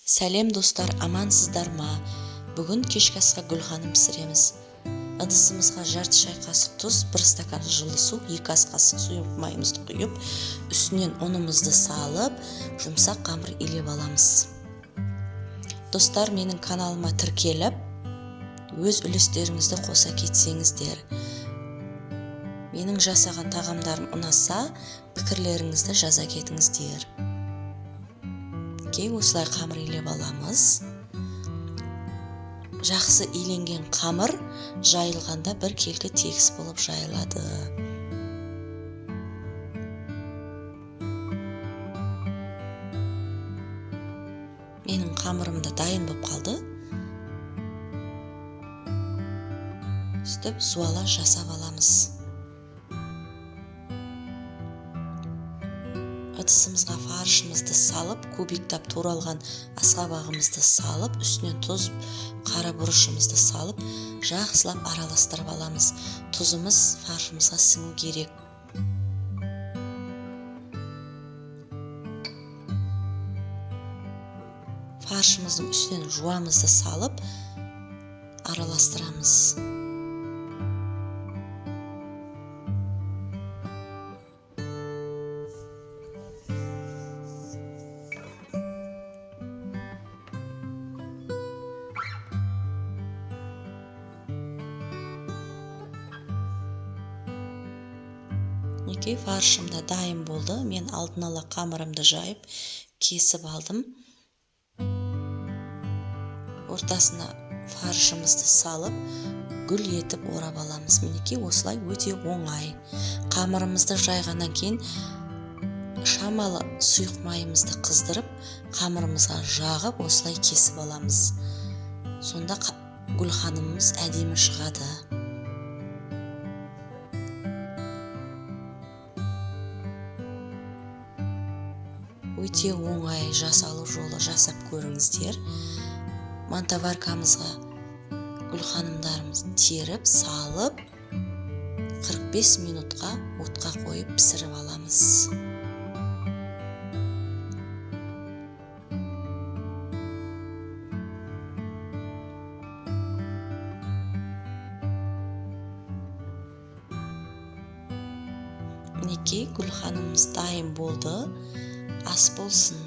Сәлем достар, амансыздар ма? Бүгін кешкі асқа гүлханым пісіреміз. Ыдысымызға жарты шай қасық тұз, 1 стакан жылы су, 2 ас қасық сұйық майымызды құйып, үстінен ұнымызды салып, жұмсақ қамыр илеп аламыз. Достар, менің каналыма тіркеліп, өз үлестеріңізді қоса кетсеңіздер. Менің жасаған тағамдарым ұнаса, пікірлеріңізді жаза кетіңіздер. Осылай қамыр илеп аламыз. Жақсы иленген қамыр жайылғанда бір келкі тегіс болып жайылады. Менің қамырым да дайын болып қалды. Үстіп суала жасап аламыз. Ыдысымызға фаршымызды салып, кубиктап туралған асқабағымызды салып, үстінен тұз, қара бұрышымызды салып, жақсылап араластырып аламыз. Тұзымыз фаршымызға сіңу керек. Фаршымыздың үстінен жуамызды салып, араластырамыз. Фаршымда дайын болды. Мен алдын ала қамырымды жайып, кесіп алдым. Ортасына фаршымызды салып, гүл етіп орап аламыз. Мінекей осылай өте оңай. Қамырымызды жайғаннан кейін шамалы сұйық майымызды қыздырып, қамырымызға жағып, осылай кесіп аламыз. Сонда гүлханымыз әдемі шығады. Өте оңай жасалу жолы, жасап көріңіздер. Мантаваркамызға гүлханымдарымызды теріп, салып, 45 минутқа отқа қойып пісіріп аламыз. Мінекей гүлханымыз дайын болды. Ас болсын.